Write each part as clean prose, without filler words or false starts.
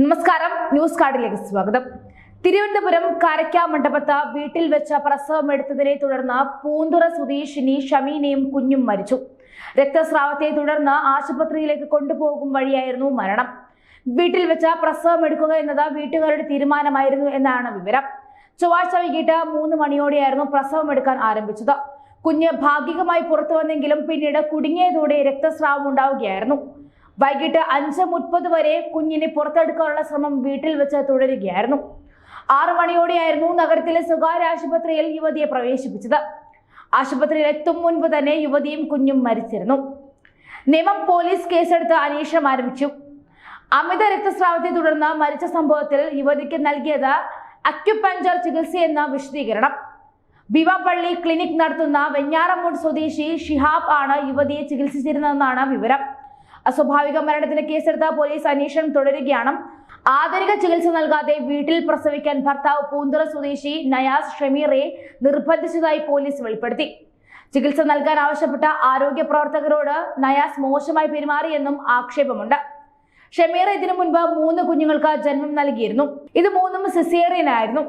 നമസ്കാരം, ന്യൂസ് കാർഡിലേക്ക് സ്വാഗതം. തിരുവനന്തപുരം കാരക്കാമണ്ഡപത്ത് വീട്ടിൽ വെച്ച പ്രസവം എടുത്തതിനെ തുടർന്ന് പൂന്തുറ സ്വദേശിനി ഷമീനയും കുഞ്ഞും മരിച്ചു. രക്തസ്രാവത്തെ തുടർന്ന് ആശുപത്രിയിലേക്ക് കൊണ്ടുപോകും വഴിയായിരുന്നു മരണം. വീട്ടിൽ വെച്ച പ്രസവം എടുക്കുക എന്നത് വീട്ടുകാരുടെ തീരുമാനമായിരുന്നു എന്നാണ് വിവരം. ചൊവ്വാഴ്ച വൈകിട്ട് 3 മണിയോടെയായിരുന്നു പ്രസവം എടുക്കാൻ ആരംഭിച്ചത്. കുഞ്ഞ് ഭാഗികമായി പുറത്തു വന്നെങ്കിലും പിന്നീട് കുടുങ്ങിയതോടെ രക്തസ്രാവം ഉണ്ടാവുകയായിരുന്നു. വൈകിട്ട് 5:30 വരെ കുഞ്ഞിനെ പുറത്തെടുക്കാനുള്ള ശ്രമം വീട്ടിൽ വെച്ച് തുടരുകയായിരുന്നു. 6 മണിയോടെയായിരുന്നു നഗരത്തിലെ സ്വകാര്യ ആശുപത്രിയിൽ യുവതിയെ പ്രവേശിപ്പിച്ചത്. ആശുപത്രിയിൽ എത്തും മുൻപ് തന്നെ യുവതിയും കുഞ്ഞും മരിച്ചിരുന്നു. നേമം പോലീസ് കേസെടുത്ത് അന്വേഷണം ആരംഭിച്ചു. അമിത രക്തസ്രാവത്തെ തുടർന്ന് മരിച്ച സംഭവത്തിൽ യുവതിക്ക് നൽകിയത് അക്യുപഞ്ചർ ചികിത്സയെന്ന വിശദീകരണം. ബിവാപള്ളി ക്ലിനിക് നടത്തുന്ന വെഞ്ഞാറമൂട് സ്വദേശി ഷിഹാബ് ആണ് യുവതിയെ ചികിത്സിച്ചിരുന്നതെന്നാണ് വിവരം. അസ്വാഭാവിക മരണത്തിന് കേസെടുത്ത പോലീസ് അന്വേഷണം തുടരുകയാണ്. ആധുനിക ചികിത്സ നൽകാതെ വീട്ടിൽ പ്രസവിക്കാൻ ഭർത്താവ് പൂന്തുറ സ്വദേശി നയാസ് ഷമീറയെ നിർബന്ധിച്ചതായി പോലീസ് വെളിപ്പെടുത്തി. ചികിത്സ നൽകാൻ ആവശ്യപ്പെട്ട ആരോഗ്യ പ്രവർത്തകരോട് നയാസ് മോശമായി പെരുമാറിയെന്നും ആക്ഷേപമുണ്ട്. ഷമീറ ഇതിനു മുൻപ് 3 കുഞ്ഞുങ്ങൾക്ക് ജന്മം നൽകിയിരുന്നു. ഇത് 3ഉം സിസേറിയൻ ആയിരുന്നു.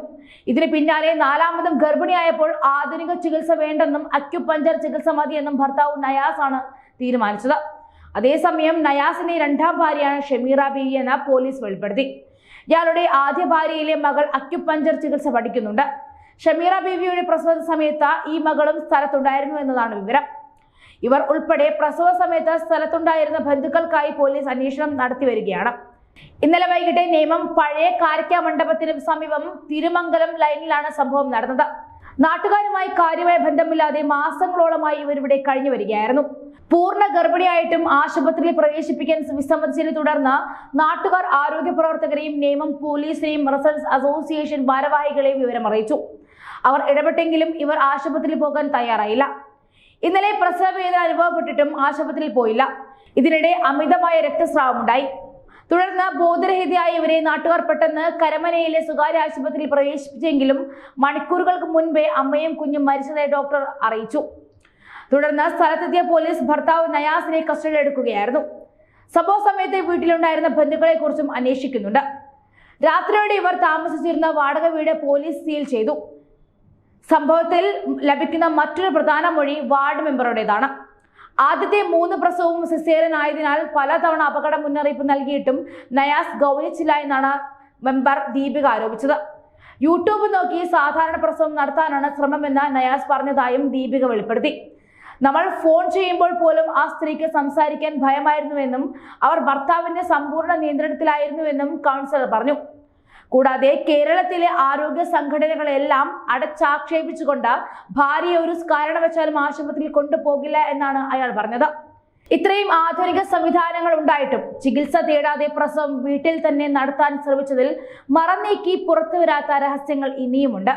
ഇതിന് പിന്നാലെ 4ാമതും ഗർഭിണിയായപ്പോൾ ആധുനിക ചികിത്സ വേണ്ടെന്നും അക്യുപഞ്ചർ ചികിത്സ മതിയെന്നും ഭർത്താവ് നയാസ് ആണ് തീരുമാനിച്ചത്. അതേസമയം നയാസിന്റെ 2ാം ഭാര്യയാണ് ഷമീറ ബീവി എന്ന് പോലീസ് വെളിപ്പെടുത്തി. ഇയാളുടെ ആദ്യ ഭാര്യയിലെ മകൾ അക്യുപഞ്ചർ ചികിത്സ പഠിക്കുന്നുണ്ട്. ഷമീറ ബീവിയുടെ പ്രസവ സമയത്ത് ഈ മകളും സ്ഥലത്തുണ്ടായിരുന്നു എന്നതാണ് വിവരം. ഇവർ ഉൾപ്പെടെ പ്രസവ സമയത്ത് സ്ഥലത്തുണ്ടായിരുന്ന ബന്ധുക്കൾക്കായി പോലീസ് അന്വേഷണം നടത്തി വരികയാണ്. ഇന്നലെ വൈകിട്ട് നേമം പഴയ കാരക്കാമണ്ഡപത്തിന് സമീപം തിരുമംഗലം ലൈനിലാണ് സംഭവം നടന്നത്. നാട്ടുകാരുമായി കാര്യമായ ബന്ധമില്ലാതെ മാസങ്ങളോളമായി ഇവരിവിടെ കഴിഞ്ഞു വരികയായിരുന്നു. പൂർണ്ണ ഗർഭിണിയായിട്ടും ആശുപത്രിയിൽ പ്രവേശിപ്പിക്കാൻ വിസമ്മതിച്ചതിനെ തുടർന്ന് നാട്ടുകാർ ആരോഗ്യ പ്രവർത്തകരെയും നേമം പോലീസിനെയും റെസിഡൻസ് അസോസിയേഷൻ ഭാരവാഹികളെയും വിവരം അറിയിച്ചു. അവർ ഇടപെട്ടെങ്കിലും ഇവർ ആശുപത്രിയിൽ പോകാൻ തയ്യാറായില്ല. ഇന്നലെ പ്രസവവേദന അനുഭവപ്പെട്ടിട്ടും ആശുപത്രിയിൽ പോയില്ല. ഇതിനിടെ അമിതമായ രക്തസ്രാവമുണ്ടായി. തുടർന്ന് ബോധരഹിതയായ ഇവരെ നാട്ടുകാർ പെട്ടെന്ന് കരമനയിലെ സ്വകാര്യ ആശുപത്രിയിൽ പ്രവേശിപ്പിച്ചെങ്കിലും മണിക്കൂറുകൾക്ക് മുൻപേ അമ്മയും കുഞ്ഞും മരിച്ചതായി ഡോക്ടർ അറിയിച്ചു. തുടർന്ന് സ്ഥലത്തെത്തിയ പോലീസ് ഭർത്താവ് നയാസിനെ കസ്റ്റഡിയിലെടുക്കുകയായിരുന്നു. സംഭവ സമയത്ത് വീട്ടിലുണ്ടായിരുന്ന ബന്ധുക്കളെ കുറിച്ചും അന്വേഷിക്കുന്നുണ്ട്. രാത്രിയോടെ ഇവർ താമസിച്ചിരുന്ന വാടക വീട് പോലീസ് സീൽ ചെയ്തു. സംഭവത്തിൽ ലഭിക്കുന്ന മറ്റൊരു പ്രധാന മൊഴി വാർഡ് മെമ്പറുടേതാണ്. ആദ്യത്തെ 3 പ്രസവവും സിസേറിയൻ ആയതിനാൽ പലതവണ അപകട മുന്നറിയിപ്പ് നൽകിയിട്ടും നയാസ് ഗൗനിച്ചില്ല എന്നാണ് മെമ്പർ ദീപിക ആരോപിച്ചത്. യൂട്യൂബ് നോക്കി സാധാരണ പ്രസവം നടത്താനാണ് ശ്രമമെന്ന് നയാസ് പറഞ്ഞതായും ദീപിക വെളിപ്പെടുത്തി. നമ്മൾ ഫോൺ ചെയ്യുമ്പോൾ പോലും ആ സ്ത്രീക്ക് സംസാരിക്കാൻ ഭയമായിരുന്നുവെന്നും അവർ ഭർത്താവിന്റെ സമ്പൂർണ്ണ നിയന്ത്രണത്തിലായിരുന്നുവെന്നും കൗൺസിലർ പറഞ്ഞു. കൂടാതെ കേരളത്തിലെ ആരോഗ്യ സംഘടനകളെല്ലാം അടച്ചാക്ഷേപിച്ചുകൊണ്ട് ഭാര്യയെ ഒരു കാരണവശാലും ആശുപത്രിയിൽ കൊണ്ടുപോകില്ല എന്നാണ് അയാൾ പറഞ്ഞത്. ഇത്രയും ആധുനിക സംവിധാനങ്ങൾ ഉണ്ടായിട്ടും ചികിത്സ തേടാതെ പ്രസവം വീട്ടിൽ തന്നെ നടത്താൻ ശ്രമിച്ചതിൽ മറന്നേക്കി പുറത്തുവരാത്ത രഹസ്യങ്ങൾ ഇനിയുമുണ്ട്.